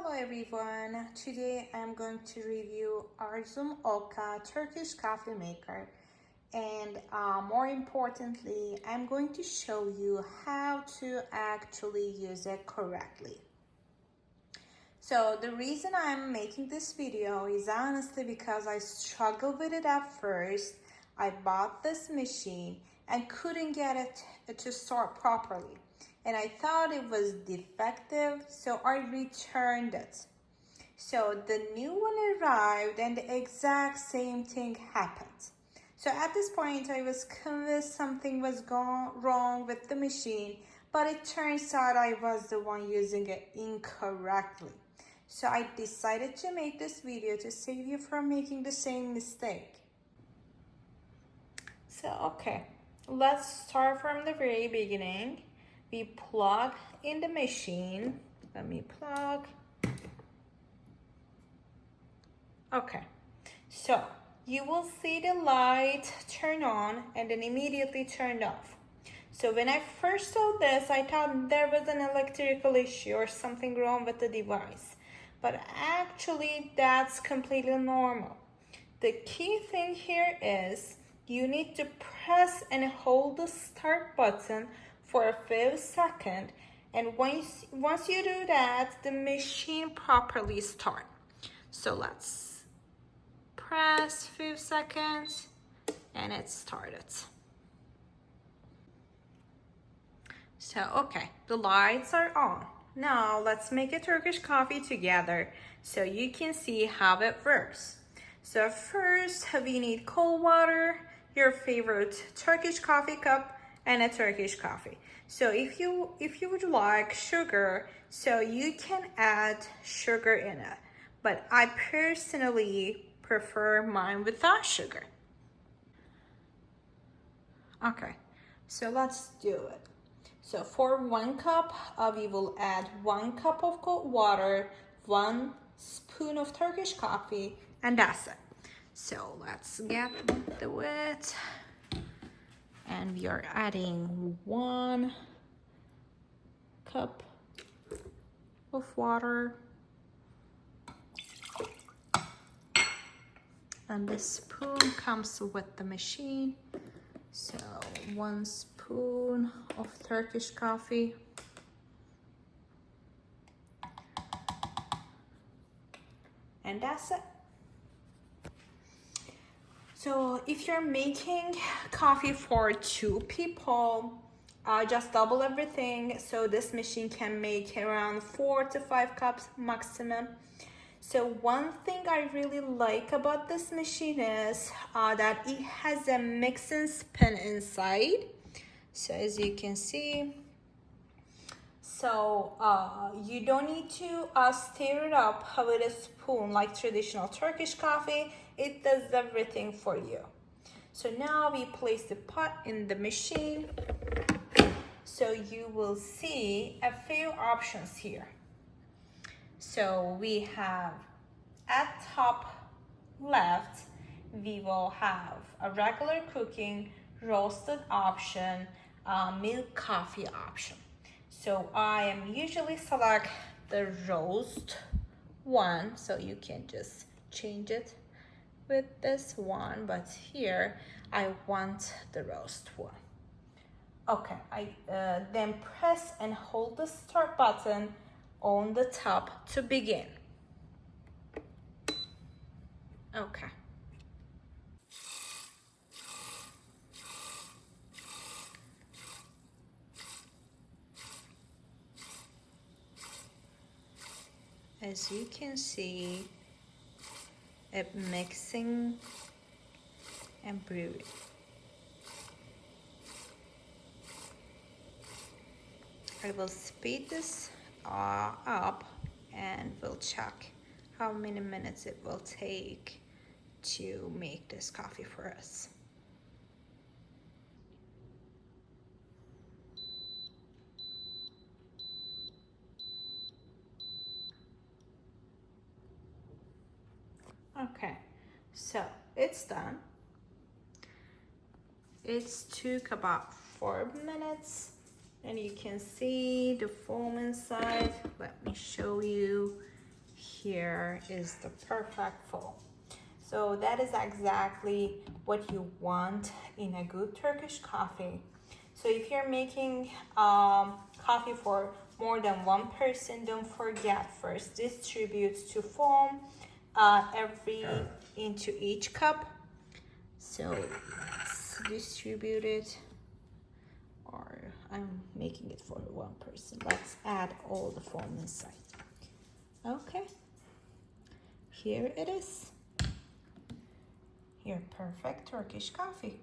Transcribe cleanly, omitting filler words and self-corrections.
Hello everyone, today I'm going to review Arzum Okka Turkish coffee maker, and more importantly I'm going to show you how to actually use it correctly. So the reason I'm making this video is honestly because I struggled with it at first. I bought this machine and couldn't get it to start properly, and I thought it was defective, so I returned it. So the new one arrived and the exact same thing happened. So at this point I was convinced something was wrong with the machine, but it turns out I was the one using it incorrectly. So I decided to make this video to save you from making the same mistake. So okay, let's start from the very beginning. We plug in the machine. Let me plug. Okay, so you will see the light turn on and then immediately turn off. So when I first saw this, I thought there was an electrical issue or something wrong with the device. But actually, that's completely normal. The key thing here is you need to press and hold the start button for a few seconds, and once you do that, the machine properly starts. So let's press few seconds and it started. So okay, the lights are on. Now let's make a Turkish coffee together so you can see how it works. So first we need cold water, your favorite Turkish coffee cup, and a Turkish coffee. So if you would like sugar, so you can add sugar in it, but I personally prefer mine without sugar. Okay, so let's do it. So for 1 cup, we will add 1 cup of cold water, 1 spoon of Turkish coffee, and that's it. So let's get the width, and we are adding 1 cup of water, and the spoon comes with the machine. So 1 spoon of Turkish coffee, and that's it. So if you're making coffee for 2 people, just double everything. So this machine can make around 4 to 5 cups maximum. So one thing I really like about this machine is that it has a mix and spin inside. So as you can see, so you don't need to stir it up with a spoon like traditional Turkish coffee. It does everything for you. So now we place the pot in the machine. So you will see a few options here. So we have at top left, we will have a regular cooking, roasted option, milk coffee option. So I am usually select the roast one, so you can just change it with this one, but here I want the roast one. Okay, I then press and hold the start button on the top to begin. Okay. As you can see, it mixing and brewing. I will speed this up and we'll check how many minutes it will take to make this coffee for us. Okay, so it's done. It took about 4 minutes, and you can see the foam inside. Let me show you. here is the perfect foam. So that is exactly what you want in a good Turkish coffee. So if you're making coffee for more than one person, don't forget, first distribute to foam into each cup. So let's distribute it, or I'm making it for one person. Let's add all the foam inside. Okay, here it is. Your perfect Turkish coffee.